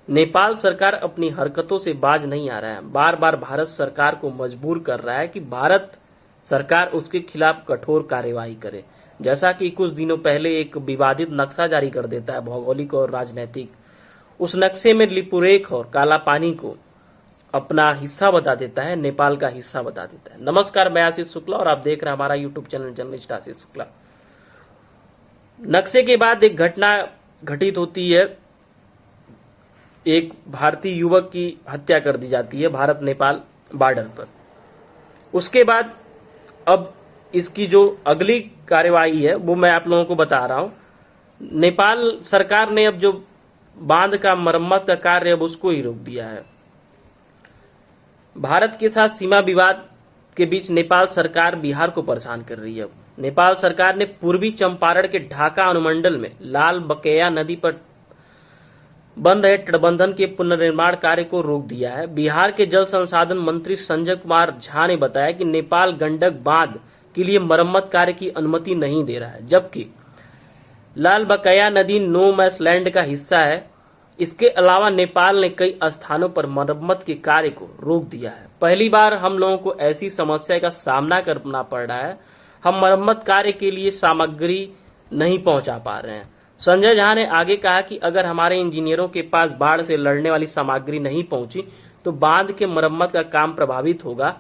नेपाल सरकार अपनी हरकतों से बाज नहीं आ रहा है। बार बार भारत सरकार को मजबूर कर रहा है कि भारत सरकार उसके खिलाफ कठोर कार्यवाही करे। जैसा कि कुछ दिनों पहले एक विवादित नक्शा जारी कर देता है, भौगोलिक और राजनैतिक। उस नक्शे में लिपुरेख और काला पानी को अपना हिस्सा बता देता है, नेपाल का हिस्सा बता देता है। नमस्कार, मैं आशीष शुक्ला और आप देख रहे हैं हमारा YouTube channel journalist Ashish Shukla. नक्शे के बाद एक घटना घटित होती है, एक भारतीय युवक की हत्या कर दी जाती है भारत नेपाल बॉर्डर पर। उसके बाद अब इसकी जो अगली कार्यवाही है वो मैं आप लोगों को बता रहा हूं। नेपाल सरकार ने अब जो बांध का मरम्मत का कार्य अब उसको ही रोक दिया है। भारत के साथ सीमा विवाद के बीच नेपाल सरकार बिहार को परेशान कर रही है। नेपाल सरकार ने पूर्वी चंपारण के ढाका अनुमंडल में लाल बकेया नदी पर बन रहे तटबंधन के पुनर्निर्माण कार्य को रोक दिया है। बिहार के जल संसाधन मंत्री संजय कुमार झा ने बताया कि नेपाल गंडक बांध के लिए मरम्मत कार्य की अनुमति नहीं दे रहा है, जबकि लाल बकेया नदी नो मैस लैंड का हिस्सा है। इसके अलावा नेपाल ने कई स्थानों पर मरम्मत के कार्य को रोक दिया है। पहली बार हम लोगों को ऐसी समस्या का सामना करना पड़ रहा है। हम मरम्मत कार्य के लिए सामग्री नहीं पहुंचा पा रहे हैं। संजय झा ने आगे कहा कि अगर हमारे इंजीनियरों के पास बाढ़ से लड़ने वाली सामग्री नहीं पहुंची तो बांध के मरम्मत का काम प्रभावित होगा।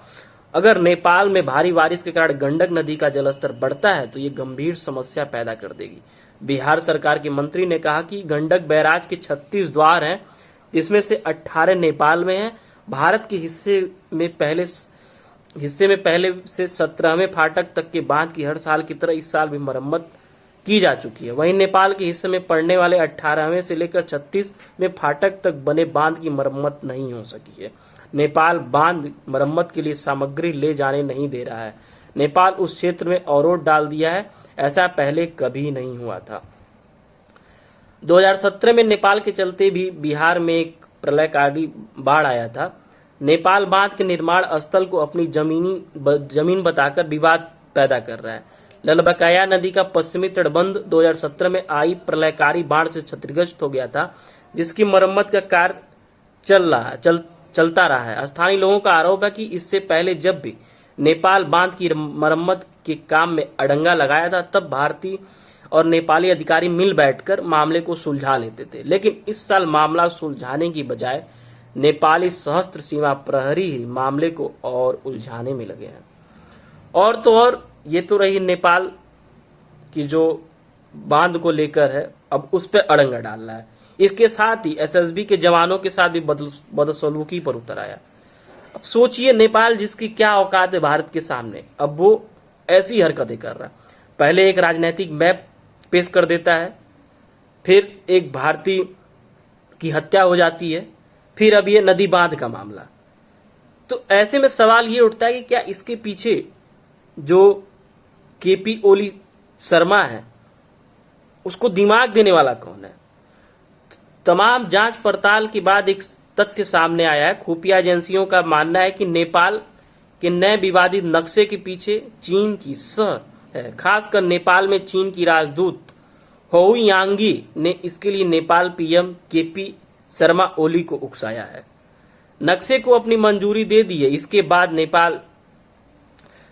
अगर नेपाल में भारी बारिश के कारण गंडक नदी का जलस्तर बढ़ता है तो ये गंभीर समस्या पैदा कर देगी। बिहार सरकार के मंत्री ने कहा कि गंडक बैराज के 36 द्वार हैं, जिसमें से 18 नेपाल में हैं। भारत के हिस्से में पहले से 17वें फाटक तक के बांध की हर साल की तरह इस साल भी मरम्मत की जा चुकी है। वहीं नेपाल के हिस्से में पड़ने वाले 18वें से लेकर 36वें फाटक तक बने बांध की मरम्मत नहीं हो सकी है। नेपाल बांध मरम्मत के लिए सामग्री ले जाने नहीं दे रहा है। नेपाल उस क्षेत्र में अवरोध डाल दिया है, ऐसा पहले कभी नहीं हुआ था। 2017 में नेपाल के चलते भी बिहार में एक प्रलयकारी बाढ़ आया था। नेपाल बांध के निर्माण स्थल को अपनी जमीन बताकर विवाद पैदा कर रहा है। ललबकाया नदी का पश्चिमी तटबंध 2017 में आई प्रलयकारी बाढ़ से क्षतिग्रस्त हो गया था, जिसकी मरम्मत का कार्य चलता रहा है। स्थानीय लोगों का आरोप है कि इससे पहले जब भी नेपाल बांध की मरम्मत के काम में अड़ंगा लगाया था, तब भारतीय और नेपाली अधिकारी मिल बैठकर मामले को सुलझा लेते थे। लेकिन इस साल मामला सुलझाने की बजाय नेपाली सशस्त्र सीमा प्रहरी ही मामले को और उलझाने में लगे हैं। और तो और ये तो रही नेपाल की जो बांध को लेकर है, अब उस पर अड़ंगा डाल रहा है। इसके साथ ही एसएसबी के जवानों के साथ भी बदसलूकी पर उतर आया। अब सोचिए, नेपाल जिसकी क्या औकात है भारत के सामने, अब वो ऐसी हरकतें कर रहा है। पहले एक राजनीतिक मैप पेश कर देता है, फिर एक भारतीय की हत्या हो जाती है, फिर अब ये नदी बांध का मामला। तो ऐसे में सवाल ये उठता है कि क्या इसके पीछे जो केपी ओली शर्मा है उसको दिमाग देने वाला कौन है? तमाम जांच पड़ताल के बाद एक तथ्य सामने आया है। खुफिया एजेंसियों का मानना है कि नेपाल के नए विवादित नक्शे के पीछे चीन की सह है। खासकर नेपाल में चीन की राजदूत होउ यांगी ने इसके लिए नेपाल पीएम केपी शर्मा ओली को उकसाया है। नक्शे को अपनी मंजूरी दे दी है। इसके बाद नेपाल,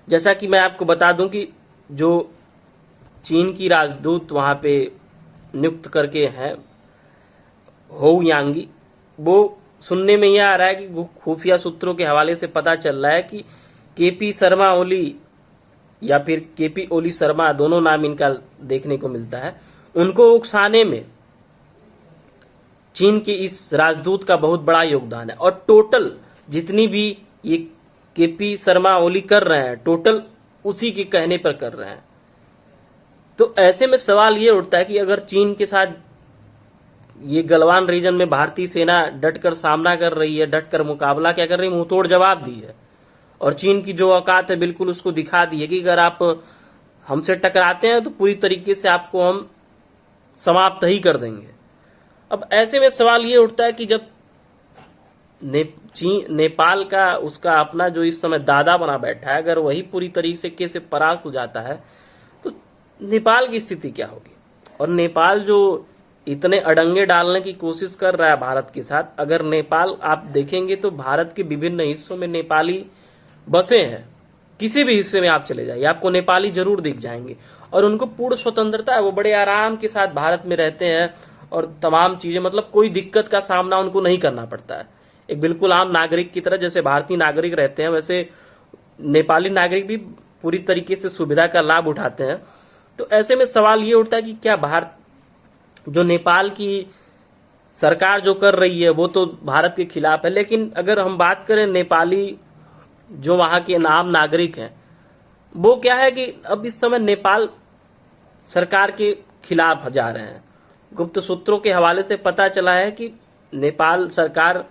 जैसा कि मैं आपको बता दूं कि जो चीन की राजदूत वहां पे नियुक्त करके हैं होउ यांगी, वो सुनने में यह आ रहा है कि खुफिया सूत्रों के हवाले से पता चल रहा है कि केपी शर्मा ओली या फिर केपी ओली शर्मा, दोनों नाम इनका देखने को मिलता है, उनको उकसाने में चीन के इस राजदूत का बहुत बड़ा योगदान है। और टोटल जितनी भी ये केपी शर्मा ओली कर रहे हैं, टोटल उसी के कहने पर कर रहे हैं। तो ऐसे में सवाल ये उठता है कि अगर चीन के साथ ये गलवान रीजन में भारतीय सेना डटकर सामना कर रही है, डटकर मुकाबला क्या कर रही है, मुंहतोड़ जवाब दी है, और चीन की जो औकात है बिल्कुल उसको दिखा दी है कि अगर आप हमसे टकराते हैं तो पूरी तरीके से आपको हम समाप्त ही कर देंगे। अब ऐसे में सवाल ये उठता है कि जब नेपाल का उसका अपना जो इस समय दादा बना बैठा है, अगर वही पूरी तरीके से परास्त हो जाता है तो नेपाल की स्थिति क्या होगी? और नेपाल जो इतने अड़ंगे डालने की कोशिश कर रहा है भारत के साथ। अगर नेपाल आप देखेंगे तो भारत के विभिन्न हिस्सों में नेपाली बसे हैं, किसी भी हिस्से में आप चले जाइए आपको नेपाली जरूर दिख जाएंगे, और उनको पूर्ण स्वतंत्रता है, वो बड़े आराम के साथ भारत में रहते हैं और तमाम चीजें, मतलब कोई दिक्कत का सामना उनको नहीं करना पड़ता है। एक बिल्कुल आम नागरिक की तरह, जैसे भारतीय नागरिक रहते हैं वैसे नेपाली नागरिक भी पूरी तरीके से सुविधा का लाभ उठाते हैं। तो ऐसे में सवाल ये उठता है कि क्या भारत, जो नेपाल की सरकार जो कर रही है वो तो भारत के खिलाफ है, लेकिन अगर हम बात करें नेपाली जो वहां के आम नागरिक हैं, वो क्या है कि अब इस समय नेपाल सरकार के खिलाफ जा रहे हैं। गुप्त सूत्रों के हवाले से पता चला है कि नेपाल सरकार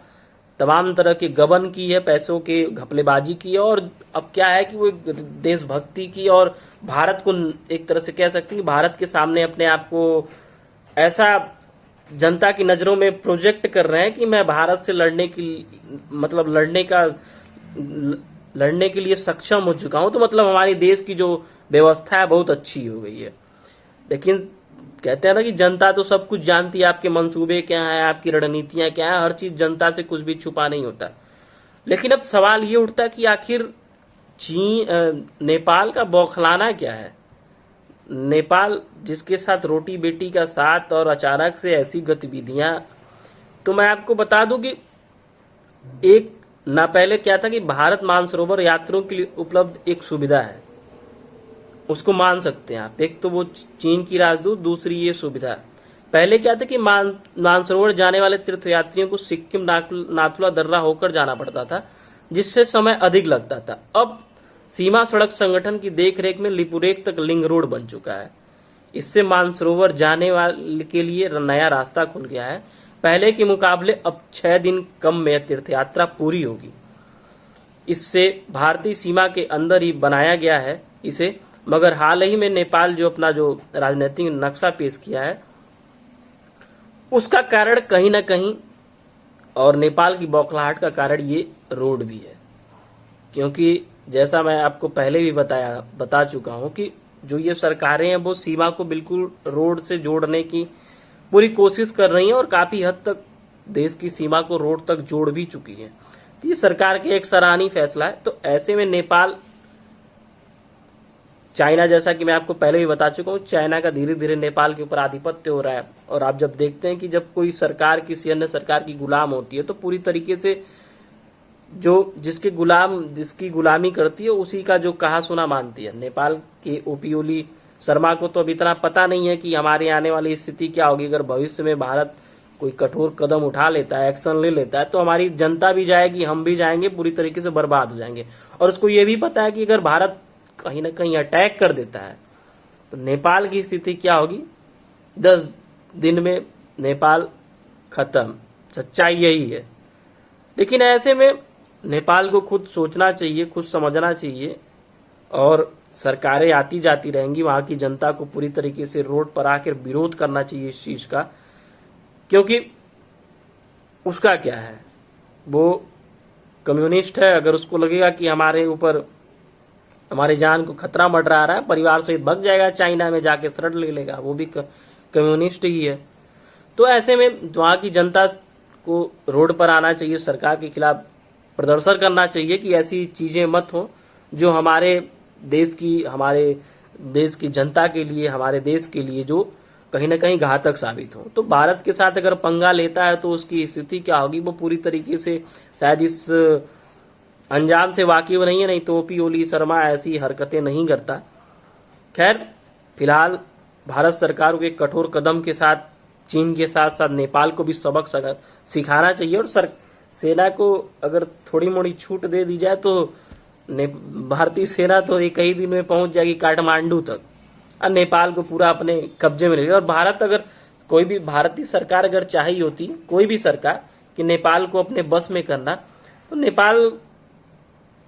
तमाम तरह के गबन की है, पैसों के घपलेबाजी की है, और अब क्या है कि वो देशभक्ति की और भारत को एक तरह से कह सकते हैं कि भारत के सामने अपने आप को ऐसा जनता की नजरों में प्रोजेक्ट कर रहे हैं कि मैं भारत से लड़ने के लिए सक्षम हो चुका हूं, तो मतलब हमारे देश की जो व्यवस्था है बहुत अच्छी हो गई है। लेकिन कहते हैं ना कि जनता तो सब कुछ जानती है, आपके मंसूबे क्या हैं, आपकी रणनीतियां क्या हैं, हर चीज जनता से कुछ भी छुपा नहीं होता। लेकिन अब सवाल ये उठता है कि आखिर नेपाल का बौखलाना क्या है। नेपाल जिसके साथ रोटी बेटी का साथ, और अचानक से ऐसी गतिविधियां, तो मैं आपको बता दूं कि एक ना पहले क्या था कि भारत मानसरोवर यात्रियों के लिए उपलब्ध एक सुविधा है, उसको मान सकते हैं आप। एक तो वो चीन की राजदूत, दूसरी ये सुविधा। पहले क्या था कि मानसरोवर जाने वाले तीर्थयात्रियों को सिक्किम नाथुला दर्रा होकर जाना पड़ता था, जिससे समय अधिक लगता था। अब सीमा सड़क संगठन की देखरेख में लिपुरेख तक लिंक रोड बन चुका है। इससे मानसरोवर जाने वाले के लिए नया रास्ता खुल गया है। पहले के मुकाबले अब 6 दिन कम में तीर्थयात्रा पूरी होगी। इससे भारतीय सीमा के अंदर ही बनाया गया है इसे, मगर हाल ही में नेपाल जो अपना जो राजनीतिक नक्शा पेश किया है उसका कारण कहीं ना कहीं, और नेपाल की बौखलाहट का कारण ये रोड भी है। क्योंकि जैसा मैं आपको पहले भी बता चुका हूं कि जो ये सरकारें हैं वो सीमा को बिल्कुल रोड से जोड़ने की पूरी कोशिश कर रही हैं, और काफी हद तक देश की सीमा को रोड तक जोड़ भी चुकी है। तो ये सरकार के एक सराहनीय फैसला है। तो ऐसे में नेपाल, चाइना, जैसा कि मैं आपको पहले भी बता चुका हूं, चाइना का धीरे धीरे नेपाल के ऊपर आधिपत्य हो रहा है। और आप जब देखते हैं कि जब कोई सरकार किसी अन्य सरकार की गुलाम होती है तो पूरी तरीके से जो जिसकी गुलामी करती है उसी का जो कहा सुना मानती है। नेपाल के ओपी ओली शर्मा को तो अब इतना पता नहीं है कि हमारे आने वाली स्थिति क्या होगी। अगर भविष्य में भारत कोई कठोर कदम उठा लेता है, एक्शन ले लेता है, तो हमारी जनता भी जाएगी, हम भी जाएंगे, पूरी तरीके से बर्बाद हो जाएंगे। और उसको ये भी पता है कि अगर भारत कहीं ना कहीं अटैक कर देता है तो नेपाल की स्थिति क्या होगी। 10 दिन में नेपाल खत्म, सच्चाई यही है। लेकिन ऐसे में नेपाल को खुद सोचना चाहिए, खुद समझना चाहिए, और सरकारें आती जाती रहेंगी, वहां की जनता को पूरी तरीके से रोड पर आकर विरोध करना चाहिए इस चीज का। क्योंकि उसका क्या है, वो कम्युनिस्ट है, अगर उसको लगेगा कि हमारे ऊपर हमारे जान को खतरा मंडरा रहा है, परिवार सहित भग जाएगा चाइना में, जाके शरण ले लेगा, वो भी कम्युनिस्ट ही है। तो ऐसे में वहां की जनता को रोड पर आना चाहिए, सरकार के खिलाफ प्रदर्शन करना चाहिए कि ऐसी चीजें मत हो जो हमारे देश की जनता के लिए, हमारे देश के लिए जो कहीं ना कहीं घातक साबित हो। तो भारत के साथ अगर पंगा लेता है तो उसकी स्थिति क्या होगी, वो पूरी तरीके से शायद इस अंजाम से वाकिफ नहीं है, नहीं तो ओपी ओली शर्मा ऐसी हरकतें नहीं करता। खैर, फिलहाल भारत सरकार के कठोर कदम के साथ चीन के साथ साथ नेपाल को भी सबक सिखाना चाहिए, और सेना को अगर थोड़ी मोड़ी छूट दे दी जाए तो भारतीय सेना तो एक ही दिन में पहुंच जाएगी काठमांडू तक, और नेपाल को पूरा अपने कब्जे में लेगा। और भारत, अगर कोई भी भारतीय सरकार अगर चाहिए होती, कोई भी सरकार, कि नेपाल को अपने बस में करना, तो नेपाल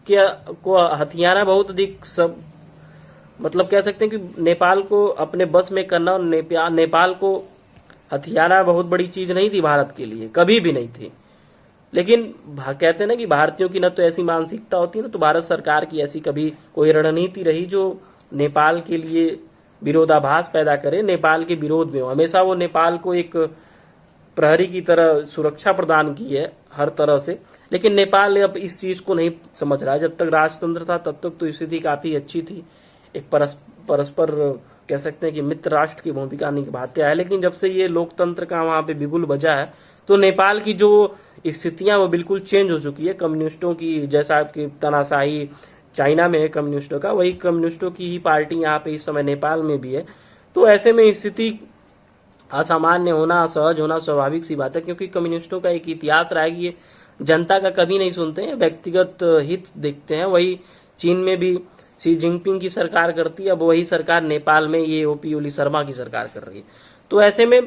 को हथियाना बहुत अधिक, सब मतलब कह सकते हैं कि नेपाल को अपने बस में करना और नेपाल को हथियाना बहुत बड़ी चीज नहीं थी भारत के लिए, कभी भी नहीं थी। लेकिन कहते हैं ना कि भारतीयों की न तो ऐसी मानसिकता होती है, ना तो भारत सरकार की ऐसी कभी कोई रणनीति रही जो नेपाल के लिए विरोधाभास पैदा करे, नेपाल के विरोध में हो। हमेशा वो नेपाल को एक प्रहरी की तरह सुरक्षा प्रदान की है हर तरह से, लेकिन नेपाल अब इस चीज को नहीं समझ रहा है। जब तक राजतंत्र था तब तक तो स्थिति काफी अच्छी थी, एक परस्पर कह सकते हैं कि मित्र राष्ट्र की भूमिका निभाते आए, लेकिन जब से ये लोकतंत्र का वहां पे बिगुल बजा है तो नेपाल की जो स्थितियां वो बिल्कुल चेंज हो चुकी है। कम्युनिस्टों की, जैसा आपकी तानाशाही चाइना में है कम्युनिस्टों का, वही कम्युनिस्टों की ही पार्टी यहाँ पे इस समय नेपाल में भी है। तो ऐसे में स्थिति असामान्य होना, असहज होना स्वाभाविक सी बात है, क्योंकि कम्युनिस्टों का एक इतिहास रहा है कि ये जनता का कभी नहीं सुनते हैं, व्यक्तिगत हित देखते हैं। वही चीन में भी शी जिनपिंग की सरकार करती है, अब वही सरकार नेपाल में ये ओपी ओली शर्मा की सरकार कर रही है। तो ऐसे में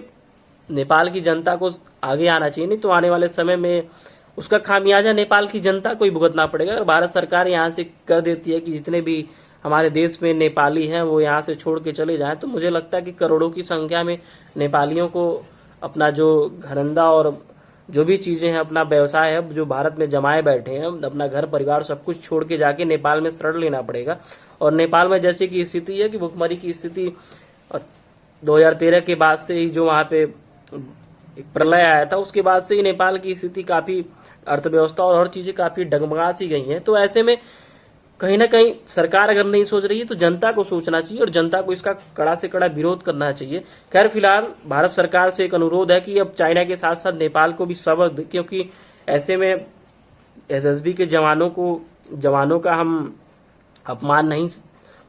नेपाल की जनता को आगे आना चाहिए, नहीं तो आने वाले समय में उसका खामियाजा नेपाल की जनता को ही भुगतना पड़ेगा। अगर भारत सरकार यहाँ से कर देती है कि जितने भी हमारे देश में नेपाली हैं वो यहाँ से छोड़ के चले जाएं, तो मुझे लगता है कि करोड़ों की संख्या में नेपालियों को अपना जो घरंदा और जो भी चीजें हैं, अपना व्यवसाय है जो भारत में जमाए बैठे हैं, अपना घर परिवार सब कुछ छोड़ के जाके नेपाल में शरण लेना पड़ेगा। और नेपाल में जैसे की स्थिति है कि भुखमरी की स्थिति 2013 के बाद से ही जो वहां पे एक प्रलय आया था, उसके बाद से ही नेपाल की स्थिति काफी, अर्थव्यवस्था और हर चीजें काफी डगमगा सी गई हैं। तो ऐसे में कहीं ना कहीं सरकार अगर नहीं सोच रही है तो जनता को सोचना चाहिए और जनता को इसका कड़ा से कड़ा विरोध करना चाहिए। खैर फिलहाल भारत सरकार से एक अनुरोध है कि अब चाइना के साथ साथ नेपाल को भी सबक दे, क्योंकि ऐसे में एसएसबी के जवानों का हम अपमान नहीं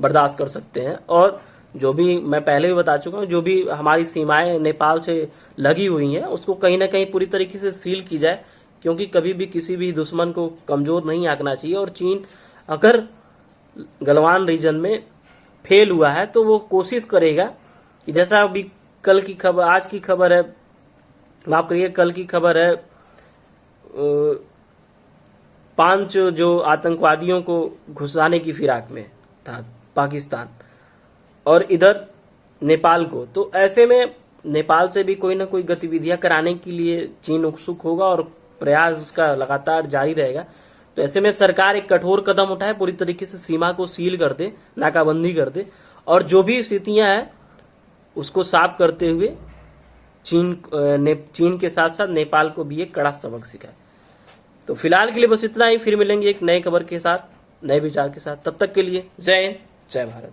बर्दाश्त कर सकते हैं। और जो भी मैं पहले भी बता चुका हूं, जो भी हमारी सीमाएं नेपाल से लगी हुई हैं उसको कहीं ना कहीं पूरी तरीके से सील की जाए, क्योंकि कभी भी किसी भी दुश्मन को कमजोर नहीं आंकना चाहिए। और चीन अगर गलवान रीजन में फेल हुआ है तो वो कोशिश करेगा कि जैसा अभी कल की खबर, आज की खबर है, माफ करिए कल की खबर है, 5 जो आतंकवादियों को घुसाने की फिराक में था पाकिस्तान और इधर नेपाल को। तो ऐसे में नेपाल से भी कोई ना कोई गतिविधियां कराने के लिए चीन उत्सुक होगा और प्रयास उसका लगातार जारी रहेगा। तो ऐसे में सरकार एक कठोर कदम उठाए, पूरी तरीके से सीमा को सील कर दे, नाकाबंदी कर दे, और जो भी स्थितियां हैं उसको साफ करते हुए चीन के साथ साथ नेपाल को भी एक कड़ा सबक सिखाए। तो फिलहाल के लिए बस इतना ही, फिर मिलेंगे एक नए खबर के साथ, नए विचार के साथ। तब तक के लिए जय हिंद, जय भारत।